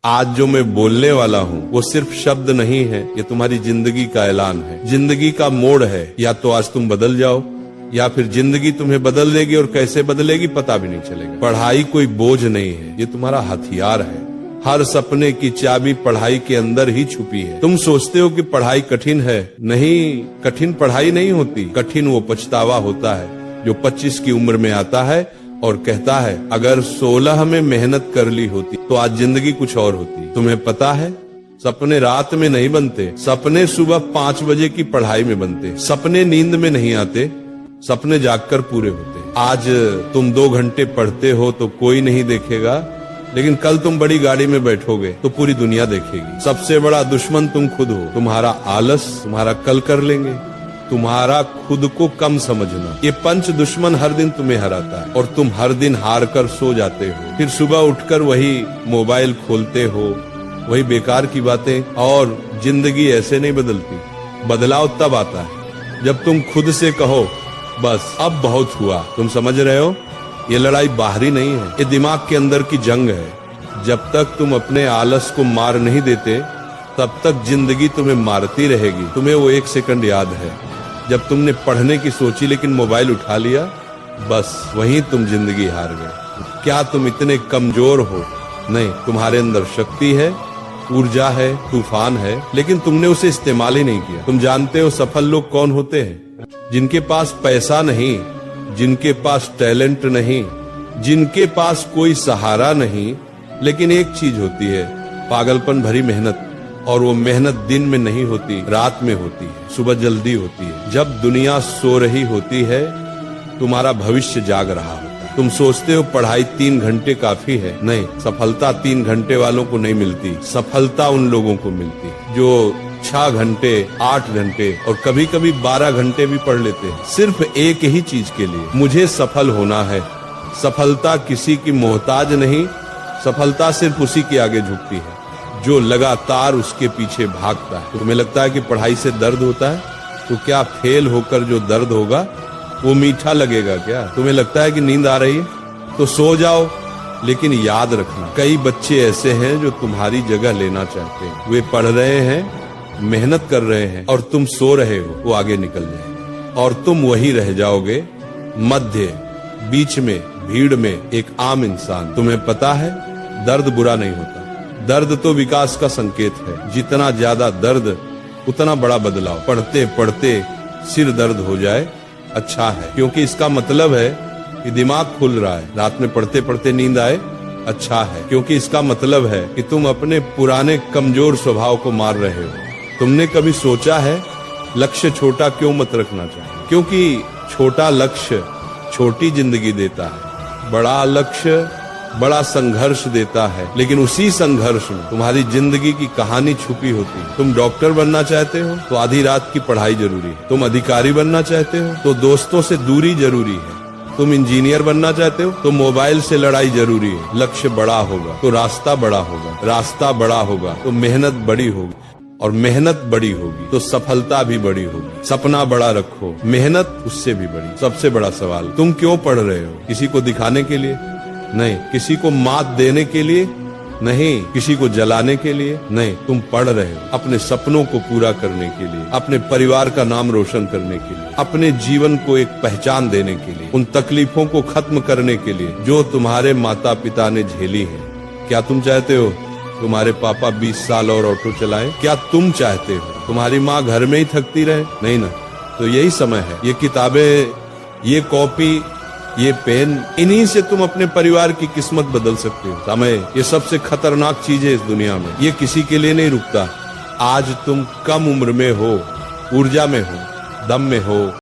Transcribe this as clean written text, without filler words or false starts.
आज जो मैं बोलने वाला हूँ वो सिर्फ शब्द नहीं है, ये तुम्हारी जिंदगी का ऐलान है, जिंदगी का मोड़ है। या तो आज तुम बदल जाओ या फिर जिंदगी तुम्हें बदल देगी, और कैसे बदलेगी पता भी नहीं चलेगा। पढ़ाई कोई बोझ नहीं है, ये तुम्हारा हथियार है। हर सपने की चाबी पढ़ाई के अंदर ही छुपी है। तुम सोचते हो कि पढ़ाई कठिन है, नहीं, कठिन पढ़ाई नहीं होती, कठिन वो पछतावा होता है जो 25 की उम्र में आता है और कहता है अगर 16 में मेहनत कर ली होती तो आज जिंदगी कुछ और होती। तुम्हें पता है सपने रात में नहीं बनते, सपने सुबह 5 बजे की पढ़ाई में बनते। सपने नींद में नहीं आते, सपने जागकर पूरे होते। आज तुम 2 घंटे पढ़ते हो तो कोई नहीं देखेगा, लेकिन कल तुम बड़ी गाड़ी में बैठोगे तो पूरी दुनिया देखेगी। सबसे बड़ा दुश्मन तुम खुद हो। तुम्हारा आलस तुम्हारा कल कर लेंगे, तुम्हारा खुद को कम समझना, ये पंच दुश्मन हर दिन तुम्हें हराता है और तुम हर दिन हार कर सो जाते हो। फिर सुबह उठकर वही मोबाइल खोलते हो, वही बेकार की बातें। और जिंदगी ऐसे नहीं बदलती, बदलाव तब आता है जब तुम खुद से कहो बस अब बहुत हुआ। तुम समझ रहे हो, ये लड़ाई बाहरी नहीं है, ये दिमाग के अंदर की जंग है। जब तक तुम अपने आलस को मार नहीं देते तब तक जिंदगी तुम्हें मारती रहेगी। तुम्हें वो 1 सेकंड याद है जब तुमने पढ़ने की सोची लेकिन मोबाइल उठा लिया, बस वहीं तुम जिंदगी हार गए। क्या तुम इतने कमजोर हो? नहीं, तुम्हारे अंदर शक्ति है, ऊर्जा है, तूफान है, लेकिन तुमने उसे इस्तेमाल ही नहीं किया। तुम जानते हो सफल लोग कौन होते हैं? जिनके पास पैसा नहीं, जिनके पास टैलेंट नहीं, जिनके पास कोई सहारा नहीं, लेकिन एक चीज होती है, पागलपन भरी मेहनत। और वो मेहनत दिन में नहीं होती, रात में होती है, सुबह जल्दी होती है। जब दुनिया सो रही होती है तुम्हारा भविष्य जाग रहा होता है। तुम सोचते हो पढ़ाई 3 घंटे काफी है, नहीं, सफलता 3 घंटे वालों को नहीं मिलती। सफलता उन लोगों को मिलती है जो 6 घंटे, 8 घंटे और कभी कभी 12 घंटे भी पढ़ लेते हैं, सिर्फ एक ही चीज के लिए, मुझे सफल होना है। सफलता किसी की मोहताज नहीं, सफलता सिर्फ उसी के आगे झुकती है जो लगातार उसके पीछे भागता है। तुम्हें लगता है कि पढ़ाई से दर्द होता है, तो क्या फेल होकर जो दर्द होगा वो मीठा लगेगा क्या? तुम्हें लगता है कि नींद आ रही है तो सो जाओ, लेकिन याद रखना कई बच्चे ऐसे हैं जो तुम्हारी जगह लेना चाहते हैं। वे पढ़ रहे हैं, मेहनत कर रहे हैं और तुम सो रहे हो, वो आगे निकल जाएंगे और तुम वही रह जाओगे मध्य, बीच में, भीड़ में, एक आम इंसान। तुम्हें पता है दर्द बुरा नहीं होता, दर्द तो विकास का संकेत है। जितना ज्यादा दर्द उतना बड़ा बदलाव। पढ़ते पढ़ते सिर दर्द हो जाए अच्छा है, क्योंकि इसका मतलब है कि दिमाग खुल रहा है। रात में पढ़ते पढ़ते नींद आए अच्छा है, क्योंकि इसका मतलब है कि तुम अपने पुराने कमजोर स्वभाव को मार रहे हो। तुमने कभी सोचा है लक्ष्य छोटा क्यों मत रखना चाहिए? क्योंकि छोटा लक्ष्य छोटी जिंदगी देता है, बड़ा लक्ष्य बड़ा संघर्ष देता है, लेकिन उसी संघर्ष में तुम्हारी जिंदगी की कहानी छुपी होती है। तुम डॉक्टर बनना चाहते हो तो आधी रात की पढ़ाई जरूरी है। तुम अधिकारी बनना चाहते हो तो दोस्तों से दूरी जरूरी है। तुम इंजीनियर बनना चाहते हो तो मोबाइल से लड़ाई जरूरी है। लक्ष्य बड़ा होगा तो रास्ता बड़ा होगा, रास्ता बड़ा होगा तो मेहनत बड़ी होगी, और मेहनत बड़ी होगी तो सफलता भी बड़ी होगी। सपना बड़ा रखो, मेहनत उससे भी बड़ी। सबसे बड़ा सवाल, तुम क्यों पढ़ रहे हो? किसी को दिखाने के लिए नहीं, किसी को मात देने के लिए नहीं, किसी को जलाने के लिए नहीं। तुम पढ़ रहे हो अपने सपनों को पूरा करने के लिए, अपने परिवार का नाम रोशन करने के लिए, अपने जीवन को एक पहचान देने के लिए, उन तकलीफों को खत्म करने के लिए जो तुम्हारे माता पिता ने झेली है। क्या तुम चाहते हो तुम्हारे पापा 20 साल और ऑटो चलाएं? क्या तुम चाहते हो तुम्हारी माँ घर में ही थकती रहे? नहीं ना। तो यही समय है, ये किताबें, ये कॉपी, ये पेन, इन्हीं से तुम अपने परिवार की किस्मत बदल सकते हो। समय ये सबसे खतरनाक चीज है इस दुनिया में, ये किसी के लिए नहीं रुकता। आज तुम कम उम्र में हो, ऊर्जा में हो, दम में हो,